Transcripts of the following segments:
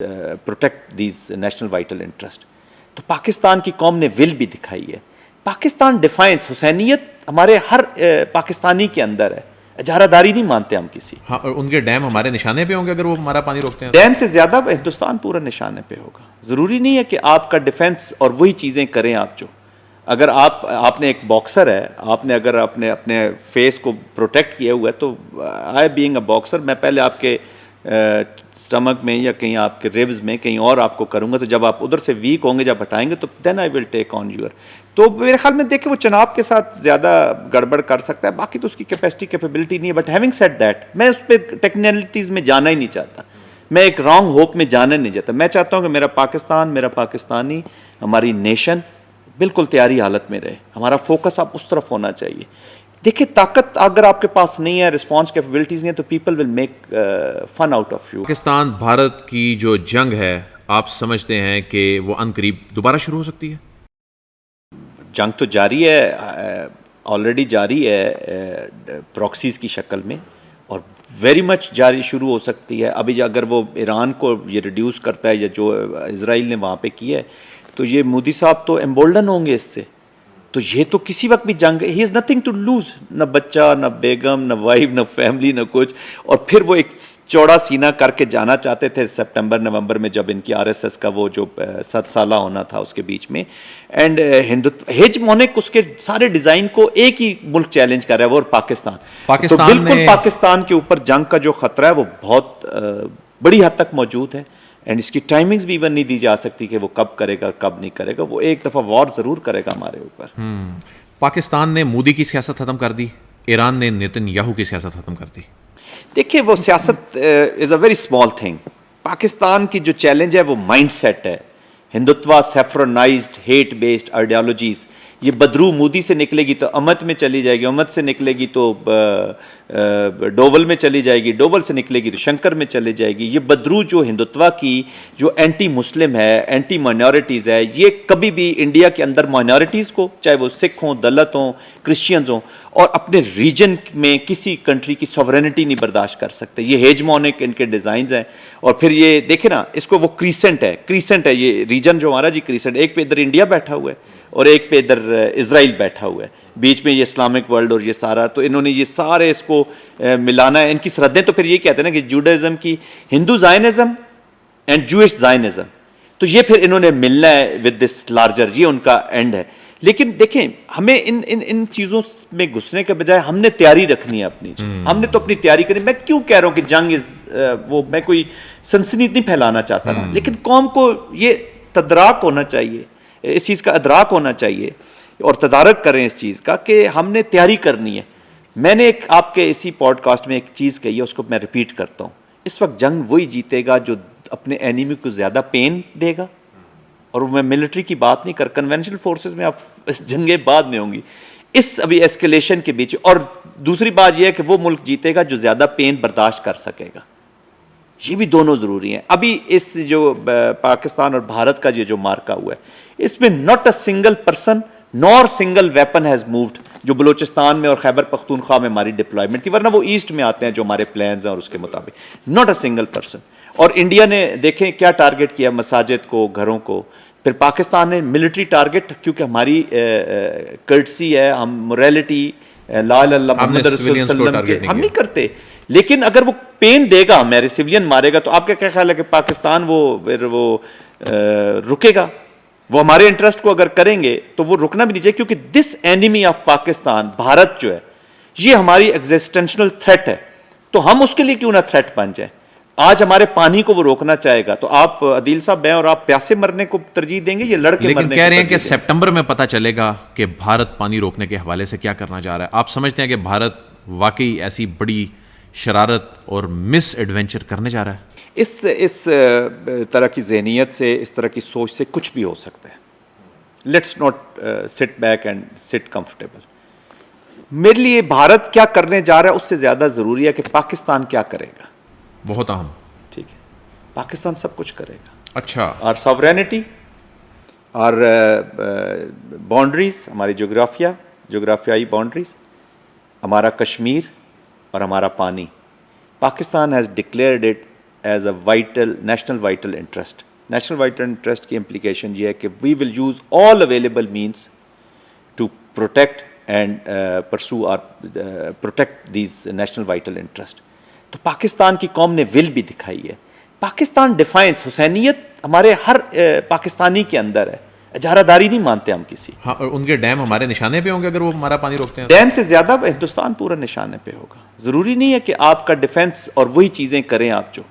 Protect these national vital interest. تو پاکستان کی قوم نے ول بھی دکھائی ہے. پاکستان ڈیفائنس حسینیت ہمارے ہر پاکستانی کے اندر ہے. اجارہ داری نہیں مانتے ہم کسی. ہاں، اور ان کے ڈیم ہمارے نشانے پہ ہوں گے اگر وہ ہمارا پانی روکتے ہیں. ڈیم سے زیادہ ہندوستان پورا نشانے پہ ہوگا. ضروری نہیں ہے کہ آپ کا ڈیفینس اور وہی چیزیں کریں آپ جو. اگر آپ نے ایک باکسر ہے, آپ نے اگر اپنے فیس کو پروٹیکٹ کیا ہوا ہے تو آئی بینگ اے باکسر میں پہلے آپ کے اسٹمک میں یا کہیں آپ کے ریبز میں کہیں اور آپ کو کروں گا, تو جب آپ ادھر سے ویک ہوں گے, جب ہٹائیں گے تو دین آئی ول ٹیک آن یور. تو میرے خیال میں دیکھیں وہ چناب کے ساتھ زیادہ گڑبڑ کر سکتا ہے, باقی تو اس کی کیپیسٹی کیپیبلٹی نہیں ہے. بٹ ہیونگ سیڈ دیٹ, میں اس پہ ٹیکنیکلٹیز میں جانا ہی نہیں چاہتا, میں ایک رانگ ہوپ میں جانا نہیں چاہتا. میں چاہتا ہوں کہ میرا پاکستان, میرا پاکستانی, ہماری نیشن بالکل تیاری حالت میں رہے. ہمارا فوکس اب اس طرف ہونا چاہیے. دیکھیں طاقت اگر آپ کے پاس نہیں ہے, رسپانس کیپیبلٹیز نہیں ہے, تو people will make fun out of you. Pakistan Bharat کی جو جنگ ہے آپ سمجھتے ہیں کہ وہ ان قریب دوبارہ شروع ہو سکتی ہے؟ جنگ تو جاری ہے, آلریڈی جاری ہے پراکسیز کی شکل میں, اور ویری مچ جاری شروع ہو سکتی ہے. ابھی اگر وہ ایران کو یہ ریڈیوس کرتا ہے یا جو اسرائیل نے وہاں پہ کیا ہے, تو یہ مودی صاحب تو ایمبولڈن ہوں گے اس سے. تو یہ تو کسی وقت بھی جنگ, ہی از نتھنگ ٹو لوز, نہ بچہ, نہ بیگم, نہ وائف, نہ فیملی, نہ کچھ. اور پھر وہ ایک چوڑا سینہ کر کے جانا چاہتے تھے سپٹمبر نومبر میں, جب ان کی RSS کا وہ جو 7 سالہ ہونا تھا اس کے بیچ میں. اینڈ ہیجمونک اس کے سارے ڈیزائن کو ایک ہی ملک چیلنج کر رہا ہے, وہ پاکستان. تو بالکل پاکستان کے اوپر جنگ کا جو خطرہ ہے وہ بہت بڑی حد تک موجود ہے. اینڈ اس کی ٹائمنگز بھی ایون نہیں دی جا سکتی کہ وہ کب کرے گا کب نہیں کرے گا. وہ ایک دفعہ وار ضرور کرے گا ہمارے اوپر. پاکستان نے مودی کی سیاست ختم کر دی, ایران نے نیتن یاہو کی سیاست ختم کر دی. دیکھیے وہ سیاست is a very small thing. Pakistan کی جو چیلنج ہے وہ مائنڈ سیٹ ہے. Hindutva, saffronized, hate based ideologies, یہ بدرو مودی سے نکلے گی تو امت میں چلی جائے گی, امت سے نکلے گی تو ڈوول میں چلی جائے گی, ڈوول سے نکلے گی تو شنکر میں چلی جائے گی. یہ بدرو جو ہندوتوا کی جو اینٹی مسلم ہے, اینٹی مائنورٹیز ہے, یہ کبھی بھی انڈیا کے اندر مائنورٹیز کو, چاہے وہ سکھ ہوں, دلت ہوں, کرسچینز ہوں, اور اپنے ریجن میں کسی کنٹری کی سوورینٹی نہیں برداشت کر سکتے. یہ ہیجمونک ان کے ڈیزائنز ہیں. اور پھر یہ دیکھیں نا, اس کو وہ کریسنٹ ہے یہ ریجن جو ہمارا جی کریسنٹ, ایک پہ ادھر انڈیا بیٹھا ہوا ہے اور ایک پہ ادھر اسرائیل بیٹھا ہوا ہے, بیچ میں یہ اسلامک ورلڈ اور یہ سارا. تو انہوں نے یہ سارے اس کو ملانا ہے. ان کی سرحدیں تو پھر یہ کہتے ہیں نا کہ جوڈائزم کی ہندو زائنزم اینڈ جوئش زائنزم, تو یہ پھر انہوں نے ملنا ہے ود دس لارجر, یہ ان کا اینڈ ہے. لیکن دیکھیں ہمیں ان چیزوں میں گھسنے کے بجائے ہم نے تیاری رکھنی ہے اپنی. ہم نے تو اپنی تیاری کرنی. میں کیوں کہہ رہا ہوں کہ جنگ وہ میں کوئی سنسنی نہیں پھیلانا چاہتا نا, لیکن قوم کو یہ تدراک ہونا چاہیے, اس چیز کا ادراک ہونا چاہیے اور تدارک کریں اس چیز کا کہ ہم نے تیاری کرنی ہے. میں نے ایک آپ کے اسی پوڈ کاسٹ میں ایک چیز کہی ہے, اس کو میں ریپیٹ کرتا ہوں. اس وقت جنگ وہی جیتے گا جو اپنے اینیمی کو زیادہ پین دے گا. اور میں ملٹری کی بات نہیں کر, کنونشنل فورسز میں اب جنگیں بعد میں ہوں گی اس ابھی ایسکیلیشن کے بیچ. اور دوسری بات یہ ہے کہ وہ ملک جیتے گا جو زیادہ پین برداشت کر سکے گا. یہ بھی دونوں ضروری ہیں. ابھی اس جو پاکستان اور بھارت کا یہ جو مارکا ہوا ہے, اس میں not a single person Noor single weapon has moved, جو بلوچستان میں اور خیبر پختونخوا میں ہماری ڈپلائمنٹ تھی, ورنہ وہ ایسٹ میں آتے ہیں جو ہمارے پلانز ہیں, اور اس کے مطابق ناٹ اے سنگل پرسن. اور انڈیا نے دیکھیں کیا ٹارگٹ کیا, مساجد کو, گھروں کو. پھر پاکستان نے ملٹری ٹارگٹ, کیونکہ ہماری کرٹسی ہے, ہم موریلٹی, لا الہ الا اللہ محمد رسول اللہ صلی اللہ علیہ وسلم ہم نہیں کرتے. لیکن اگر وہ پین دے گا, میرے سیوین مارے گا, تو آپ کا کیا خیال ہے کہ پاکستان وہ رکے گا؟ وہ ہمارے انٹرسٹ کو اگر کریں گے تو وہ رکنا بھی نہیں چاہیے, کیونکہ دس اینیمی آف پاکستان, بھارت جو ہے, یہ ہماری ایگزسٹینشنل تھریٹ ہے. تو ہم اس کے لیے کیوں نہ تھریٹ بن جائیں؟ آج ہمارے پانی کو وہ روکنا چاہے گا, تو آپ عدیل صاحب ہیں, اور آپ پیاسے مرنے کو ترجیح دیں گے یا لڑ کے مرنے کو؟ لیکن کہہ رہے ہیں کہ سپٹمبر میں پتہ چلے گا کہ بھارت پانی روکنے کے حوالے سے کیا کرنا چاہ رہا ہے. آپ سمجھتے ہیں کہ بھارت واقعی ایسی بڑی شرارت اور مس ایڈونچر کرنے جا رہا ہے؟ اس طرح کی ذہنیت سے, اس طرح کی سوچ سے کچھ بھی ہو سکتا ہے. لیٹس ناٹ سٹ بیک اینڈ سٹ کمفرٹیبل. میرے لیے بھارت کیا کرنے جا رہا ہے اس سے زیادہ ضروری ہے کہ پاکستان کیا کرے گا. بہت اہم. ٹھیک ہے, پاکستان سب کچھ کرے گا. اچھا. اور ساورینٹی اور باؤنڈریز, ہماری جغرافیائی باؤنڈریز, ہمارا کشمیر اور ہمارا پانی, Pakistan has declared it as a vital national vital interest. National vital interest کی امپلیکیشن یہ ہے کہ we will use all available means to protect and pursue or protect these national vital interest. تو پاکستان کی قوم نے ول بھی دکھائی ہے. پاکستان ڈیفائنس حسینیت ہمارے ہر پاکستانی کے اندر ہے. اجارہ داری نہیں مانتے ہم کسی. ہاں, اور ان کے ڈیم ہمارے نشانے پہ ہوں گے اگر وہ ہمارا پانی روکتے ہیں. ڈیم سے زیادہ ہندوستان پورا نشانے پہ ہوگا. ضروری نہیں ہے کہ آپ کا ڈیفینس اور وہی چیزیں کریں آپ جو.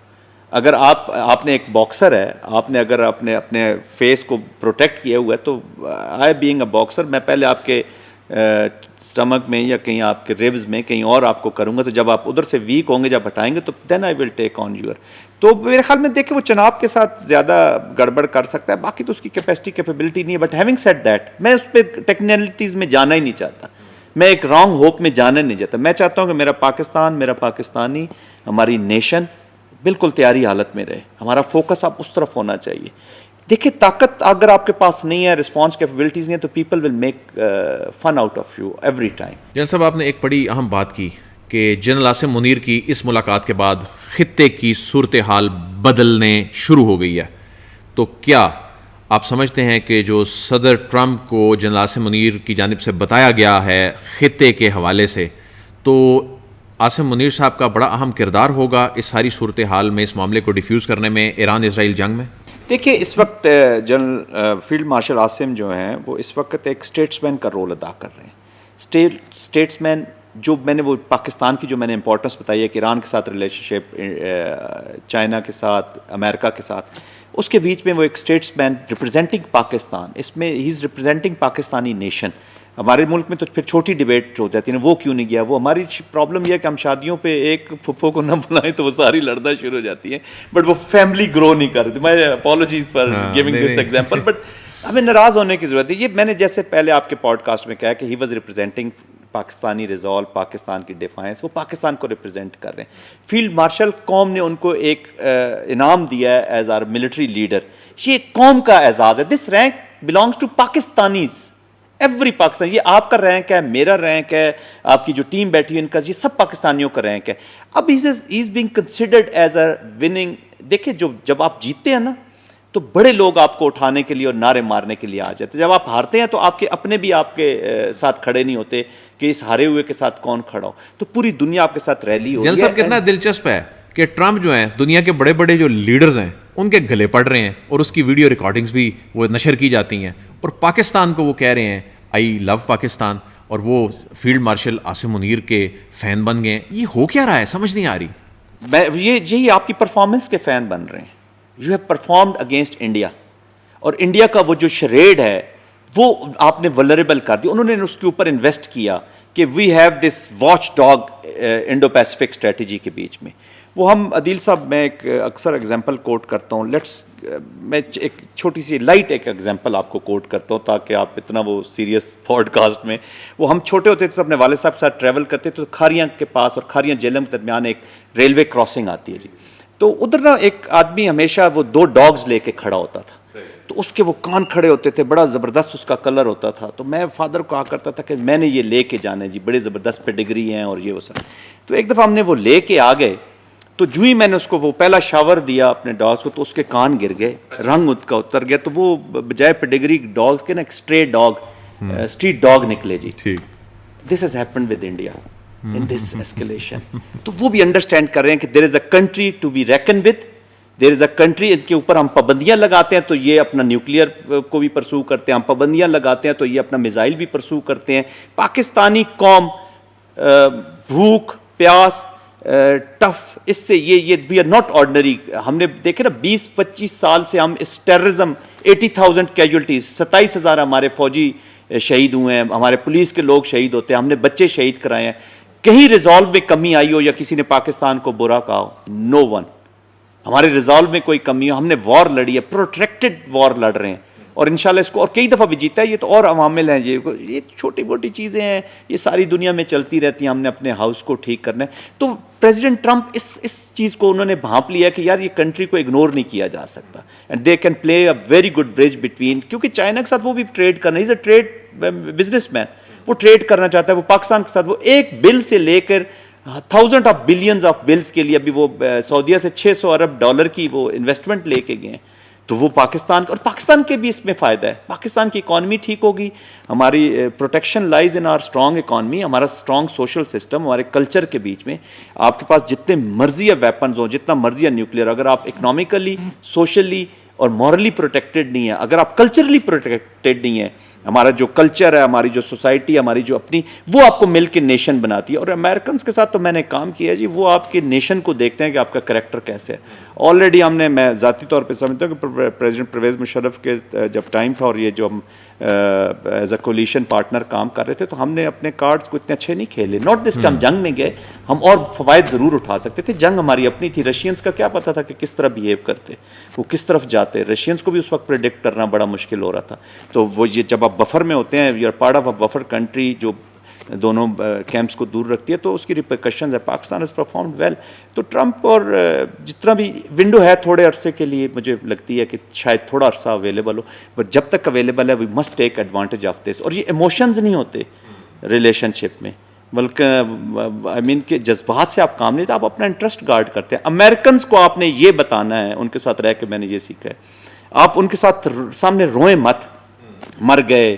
اگر آپ نے ایک باکسر ہے, آپ نے اگر اپنے فیس کو پروٹیکٹ کیا ہوا ہے تو آئی بینگ اے باکسر میں پہلے آپ کے اسٹمک میں یا کہیں آپ کے ریبز میں کہیں اور آپ کو کروں گا, تو جب آپ ادھر سے ویک ہوں گے, جب ہٹائیں گے تو دین آئی ول ٹیک آن یور. تو میرے خیال میں دیکھیں وہ چناب کے ساتھ زیادہ گڑبڑ کر سکتا ہے, باقی تو اس کی کیپیسٹی کیپیبلٹی نہیں ہے. بٹ ہیونگ سیڈ دیٹ میں اس پہ ٹیکنیکلٹیز میں جانا ہی نہیں چاہتا, میں ایک رانگ ہوپ میں جانا نہیں چاہتا. میں چاہتا ہوں کہ میرا پاکستان, میرا پاکستانی, ہماری نیشن بالکل تیاری حالت میں رہے. ہمارا فوکس اب اس طرف ہونا چاہیے. دیکھیں طاقت اگر آپ کے پاس نہیں ہے, رسپانس کیپیبلٹیز نہیں ہے, تو people will make fun out of you every time. General صاحب, آپ نے ایک بڑی اہم بات کی کہ جنرل عاصم منیر کی اس ملاقات کے بعد خطے کی صورتحال بدلنے شروع ہو گئی ہے. تو کیا آپ سمجھتے ہیں کہ جو صدر ٹرمپ کو جنرل عاصم منیر کی جانب سے بتایا گیا ہے خطے کے حوالے سے, تو عاصم منیر صاحب کا بڑا اہم کردار ہوگا اس ساری صورتحال میں, اس معاملے کو ڈیفیوز کرنے میں, ایران اسرائیل جنگ میں؟ دیکھیے اس وقت جنرل فیلڈ مارشل عاصم جو ہیں وہ اس وقت ایک اسٹیٹس مین کا رول ادا کر رہے ہیں. اسٹیٹس مین جو میں نے وہ پاکستان کی جو میں نے امپورٹنس بتائی ہے کہ ایران کے ساتھ ریلیشن شپ, چائنا کے ساتھ, امریکہ کے ساتھ, اس کے بیچ میں وہ ایک اسٹیٹس مین ریپرزینٹنگ پاکستان, اس میں ہی از ریپرزینٹنگ پاکستانی نیشن. ہمارے ملک میں تو پھر چھوٹی ڈیبیٹ ہو جاتی ہے, وہ کیوں نہیں گیا. وہ ہماری پرابلم یہ ہے کہ ہم شادیوں پہ ایک پھپھو کو نہ بلائیں تو وہ ساری لڑنا شروع ہو جاتی ہیں, بٹ وہ فیملی گرو نہیں کر رہی. میں apologies for giving this example, but ہمیں ناراض ہونے کی ضرورت ہے. یہ میں نے جیسے پہلے آپ کے پوڈ کاسٹ میں کہا کہ he was representing Pakistani resolve, Pakistan کی ڈیفائنس, وہ پاکستان کو ریپرزینٹ کر رہے ہیں. فیلڈ مارشل قوم نے ان کو ایک انعام دیا ہے ایز آر ملٹری لیڈر. یہ قوم کا اعزاز ہے. This rank belongs to Pakistanis, every Pakistan. یہ آپ کا رینک ہے, میرا رینک ہے, آپ کی جو ٹیم بیٹھی ہے ان کا, یہ سب پاکستانیوں کا رینک ہے. اب he is being considered as a winning. دیکھیں جب آپ جیتتے ہیں نا تو بڑے لوگ آپ کو اٹھانے کے لیے اور نعرے مارنے کے لیے آ جاتے ہیں. جب آپ ہارتے ہیں تو آپ کے اپنے بھی آپ کے ساتھ کھڑے نہیں ہوتے کہ اس ہارے ہوئے کے ساتھ کون کھڑا ہو. تو پوری دنیا آپ کے ساتھ ریلی ہو. جنرل صاحب کتنا دلچسپ ہے کہ ٹرمپ جو ہیں دنیا کے بڑے بڑے جو لیڈرز ہیں ان کے گلے پڑ رہے ہیں, اور اس کی ویڈیو ریکارڈنگز بھی وہ نشر کی جاتی ہیں, اور پاکستان کو وہ کہہ رہے ہیں آئی لو پاکستان, اور وہ فیلڈ مارشل عاصم منیر کے فین بن گئے. یہ ہو کیا رہا ہے, سمجھ نہیں آ رہی. یہی آپ کی پرفارمنس کے فین بن رہے ہیں. You have performed against India, اور انڈیا کا وہ جو شریڈ ہے وہ آپ نے ولریبل کر دی. انہوں نے اس کے اوپر انویسٹ کیا کہ we have this watchdog Indo Pacific strategy کے بیچ میں. وہ ہم عدیل صاحب, میں ایک اکثر ایگزامپل کوٹ کرتا ہوں. میں ایک چھوٹی سی لائٹ ایک ایگزامپل آپ کو کوٹ کرتا ہوں تاکہ آپ اتنا وہ سیریس پوڈ کاسٹ میں. وہ ہم چھوٹے ہوتے تھے تو اپنے والد صاحب کے ساتھ ٹریول کرتے تو کھاریاں کے پاس اور کھاریاں جیلم کے درمیان ایک ریلوے کراسنگ آتی ہے جی. تو ادھر نا ایک آدمی ہمیشہ وہ 2 ڈاگز لے کے کھڑا ہوتا تھا, تو اس کے وہ کان کھڑے ہوتے تھے, بڑا زبردست اس کا کلر ہوتا تھا. تو میں فادر کو کہا کرتا تھا کہ میں نے یہ لے کے جانے جی, بڑے زبردست پیڈگری ہیں اور یہ وہ سب. تو ایک دفعہ ہم نے وہ لے کے آ گئے, تو جو ہی میں نے اس کو وہ پہلا شاور دیا اپنے ڈاگس کو تو اس کے کان گر گئے, رنگ اس کا اتر گیا. تو وہ بجائے پیڈگری ڈاگس کے نا ایک اسٹرے ڈاگ, اسٹریٹ ڈاگ نکلے جی. This has happened with India in this escalation. تو وہ بھی انڈرسٹینڈ کر رہے ہیں کہ there is a country to be reckoned with, there is a country ان کے اوپر ہم پابندیاں لگاتے ہیں تو یہ اپنا نیوکلیئر کو بھی پرسو کرتے ہیں, ہم پابندیاں لگاتے ہیں تو یہ اپنا میزائل بھی پرسو کرتے ہیں. پاکستانی قوم بھوک پیاس ٹف, اس سے یہ وی آر ناٹ آرڈنری. ہم نے دیکھے نا 20-25 سال سے ہم اس ٹیررزم 80,000 کیجولٹیز, 27,000 ہمارے فوجی شہید ہوئے ہیں, ہمارے پولیس کے لوگ شہید ہوتے ہیں, ہم نے بچے شہید کرائے ہیں. کہیں ریزالو میں کمی آئی ہو یا کسی نے پاکستان کو برا کہا ہو, نو ون. ہمارے ریزالو میں کوئی کمی ہو, ہم نے وار لڑی ہے, پروٹریکٹڈ وار لڑ رہے ہیں, اور انشاءاللہ اس کو اور کئی دفعہ بھی جیتا ہے. یہ تو اور عوامل ہیں, یہ چھوٹی موٹی چیزیں ہیں, یہ ساری دنیا میں چلتی رہتی ہیں. ہم نے اپنے ہاؤس کو ٹھیک کرنا ہے. تو پریزیڈنٹ ٹرمپ اس چیز کو انہوں نے بھانپ لیا کہ یار یہ کنٹری کو اگنور نہیں کیا جا سکتا, and they can play a very good bridge between, کیونکہ چائنا کے ساتھ وہ بھی ٹریڈ کرنا, از اے ٹریڈ بزنس مین, وہ ٹریڈ کرنا چاہتا ہے. وہ پاکستان کے ساتھ وہ ایک بل سے لے کر thousand of billions of bills کے لیے ابھی وہ سعودیہ سے $600 ارب کی وہ انویسٹمنٹ لے کے گئے ہیں. تو وہ پاکستان اور پاکستان کے بھی اس میں فائدہ ہے. پاکستان کی اکانومی ٹھیک ہوگی, ہماری protection lies in our strong economy, ہمارا اسٹرانگ سوشل سسٹم, ہمارے کلچر کے بیچ میں. آپ کے پاس جتنے مرضی ویپنز ہوں, جتنا مرضی نیوکلیئر, اگر آپ اکنامیکلی, سوشلی اور مورلی پروٹیکٹڈ نہیں ہے, اگر آپ کلچرلی پروٹیکٹڈ نہیں ہے, ہمارا جو کلچر ہے, ہماری جو سوسائٹی, ہماری جو اپنی, وہ آپ کو مل کے نیشن بناتی ہے. اور امریکنس کے ساتھ تو میں نے کام کیا ہے جی, وہ آپ کے نیشن کو دیکھتے ہیں کہ آپ کا کریکٹر کیسے ہے. آلریڈی ہم نے, میں ذاتی طور پہ سمجھتا ہوں کہ پریزیڈنٹ پرویز مشرف کے جب ٹائم تھا اور یہ جو ہم ایز اے کولیشن پارٹنر کام کر رہے تھے, تو ہم نے اپنے کارڈز کو اتنے اچھے نہیں کھیلے. ناٹ دس کہ ہم جنگ میں گئے, ہم اور فوائد ضرور اٹھا سکتے تھے. جنگ ہماری اپنی تھی. رشینز کا کیا پتا تھا کہ کس طرح بیہیو کرتے, وہ کس طرف جاتے. رشینز کو بھی اس وقت پریڈکٹ کرنا بڑا مشکل ہو رہا تھا. تو وہ یہ جب آپ بفر میں ہوتے ہیں, you are part of a buffer country جو دونوں کیمپس کو دور رکھتی ہے, تو اس کی ریپرکشنز ہے. Pakistan has performed well. تو ٹرمپ اور جتنا بھی ونڈو ہے تھوڑے عرصے کے لیے, مجھے لگتی ہے کہ شاید تھوڑا عرصہ اویلیبل ہو, بٹ جب تک اویلیبل ہے we must take advantage of this. اور یہ ایموشنز نہیں ہوتے ریلیشن شپ میں, بلکہ آئی مین کہ جذبات سے آپ کام نہیں, تو آپ اپنا انٹرسٹ گارڈ کرتے ہیں. امریکنز کو آپ نے یہ بتانا ہے, ان کے ساتھ رہ کے میں نے یہ سیکھا ہے, آپ ان کے ساتھ سامنے روئیں مت, مر گئے,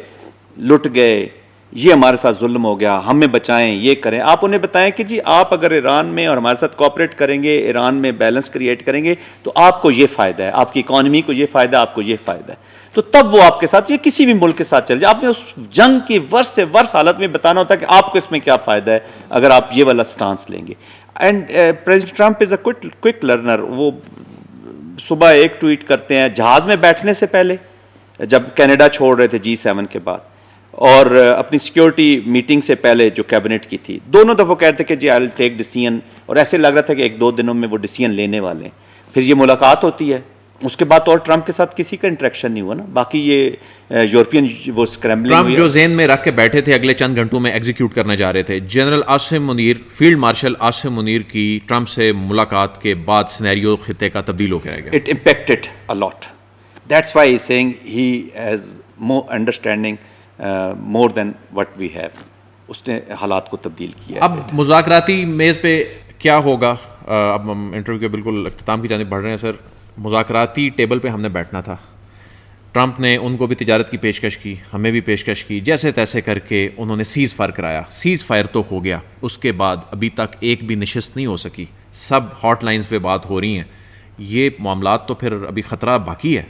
لٹ گئے, یہ ہمارے ساتھ ظلم ہو گیا, ہمیں بچائیں, یہ کریں. آپ انہیں بتائیں کہ جی آپ اگر ایران میں اور ہمارے ساتھ کوآپریٹ کریں گے, ایران میں بیلنس کریٹ کریں گے, تو آپ کو یہ فائدہ ہے, آپ کی اکانومی کو یہ فائدہ ہے, آپ کو یہ فائدہ ہے. تو تب وہ آپ کے ساتھ, یہ کسی بھی ملک کے ساتھ چل جائے, آپ نے اس جنگ کی ورس سے ورس حالت میں بتانا ہوتا ہے کہ آپ کو اس میں کیا فائدہ ہے اگر آپ یہ والا سٹانس لیں گے. And president Trump is a quick learner. وہ صبح ایک ٹویٹ کرتے ہیں جہاز میں بیٹھنے سے پہلے, جب کینیڈا چھوڑ رہے تھے G7 کے بعد, اور اپنی سیکیورٹی میٹنگ سے پہلے جو کیبنٹ کی تھی, دونوں دفعہ کہتے کہ جی آئی ول ٹیک ڈیسیژن, اور ایسے لگ رہا تھا کہ 1-2 دنوں میں وہ ڈیسیژن لینے والے ہیں. پھر یہ ملاقات ہوتی ہے, اس کے بعد اور ٹرمپ کے ساتھ کسی کا انٹریکشن نہیں ہوا نا. باقی یہ یورپین وہ اسکریمبلنگ, ٹرمپ جو ذہن میں رکھ کے بیٹھے تھے اگلے چند گھنٹوں میں ایگزیکیوٹ کرنے جا رہے تھے. General Asim Munir, field marshal Asim Munir کی ٹرمپ سے ملاقات کے بعد سینیریو خطے کا تبدیل ہو کے رہ گیا. It impacted a lot. That's why he is saying he has more understanding more than what we have. اس نے حالات کو تبدیل کیا. اب مذاکراتی میز پہ کیا ہوگا؟ اب ہم انٹرویو کے بالکل اختتام کی جانب بڑھ رہے ہیں. سر, مذاکراتی ٹیبل پہ ہم نے بیٹھنا تھا. ٹرمپ نے ان کو بھی تجارت کی پیشکش کی, ہمیں بھی پیشکش کی, جیسے تیسے کر کے انہوں نے سیز فائر کرایا. سیز فائر تو ہو گیا, اس کے بعد ابھی تک ایک بھی نشست نہیں ہو سکی. سب ہاٹ لائنز پہ بات ہو رہی ہیں. یہ معاملات تو پھر ابھی خطرہ باقی ہے.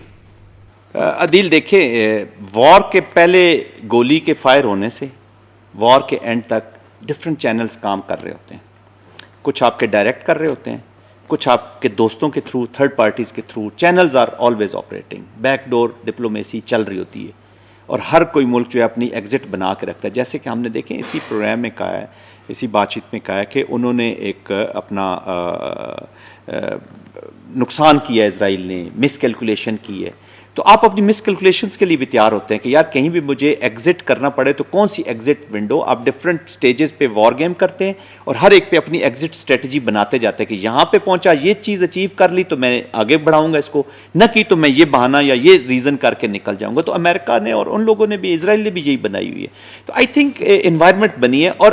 عدیل دیکھیں, وار کے پہلے گولی کے فائر ہونے سے وار کے اینڈ تک ڈفرینٹ چینلز کام کر رہے ہوتے ہیں. کچھ آپ کے ڈائریکٹ کر رہے ہوتے ہیں, کچھ آپ کے دوستوں کے تھرو, تھرڈ پارٹیز کے through. Channels are always operating. Back door diplomacy چل رہی ہوتی ہے, اور ہر کوئی ملک جو ہے اپنی ایگزٹ بنا کے رکھتا ہے. جیسے کہ ہم نے دیکھیں اسی پروگرام میں کہا ہے, اسی بات چیت میں کہا ہے کہ انہوں نے ایک اپنا نقصان کیا ہے, اسرائیل نے مس کیلکولیشن کی ہے. تو آپ اپنی مس کیلکولیشنس کے لیے بھی تیار ہوتے ہیں کہ یار کہیں بھی مجھے ایگزٹ کرنا پڑے تو کون سی ایگزٹ ونڈو. آپ ڈفرینٹ سٹیجز پہ وار گیم کرتے ہیں, اور ہر ایک پہ اپنی ایگزٹ اسٹریٹجی بناتے جاتے ہیں کہ یہاں پہ پہنچا, یہ چیز اچیو کر لی تو میں آگے بڑھاؤں گا اس کو, نہ کی تو میں یہ بہانہ یا یہ ریزن کر کے نکل جاؤں گا. تو امریکہ نے اور ان لوگوں نے بھی, اسرائیل نے بھی یہی بنائی ہوئی ہے. تو آئی تھنک انوائرمنٹ بنی ہے, اور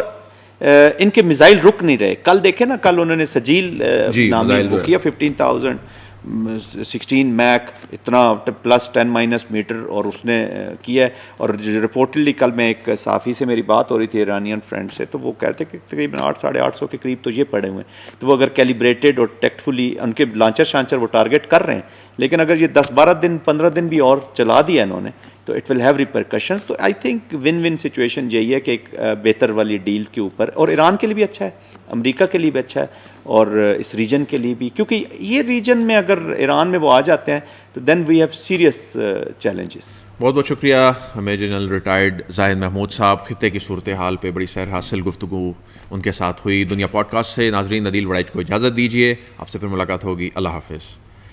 ان کے میزائل رک نہیں رہے. کل دیکھیں نا, کل انہوں نے سجیل نامی وہ کیا 15,016 میک, اتنا +10- میٹر, اور اس نے کیا ہے. اور رپورٹلی کل میں ایک صحافی سے میری بات ہو رہی تھی, ایرانین فرینڈ سے, تو وہ کہتے ہیں کہ تقریباً 800-850 کے قریب تو یہ پڑے ہوئے ہیں. تو وہ اگر کیلیبریٹڈ اور ٹیکٹفلی ان کے لانچر شانچر وہ ٹارگیٹ کر رہے ہیں, لیکن اگر یہ 10-12 دن 15 دن بھی اور چلا دیا انہوں نے تو اٹ ول ہیو ریپرکشنز. تو آئی تھنک ون سچویشن یہی ہے کہ ایک بہتر والی ڈیل کے اوپر, اور ایران کے لیے بھی اچھا ہے, امریکہ کے لیے بھی اچھا ہے, اور اس ریجن کے لیے بھی, کیونکہ یہ ریجن میں اگر ایران میں وہ آ جاتے ہیں تو دین وی ہیو سیریس چیلنجز. بہت بہت شکریہ میجر جنرل ریٹائرڈ زاہد محمود صاحب. خطے کی صورتحال پہ بڑی سیر حاصل گفتگو ان کے ساتھ ہوئی. دنیا پوڈ کاسٹ سے ناظرین عدیل وڑائچ کو اجازت دیجیے. آپ سے پھر ملاقات ہوگی. اللہ حافظ.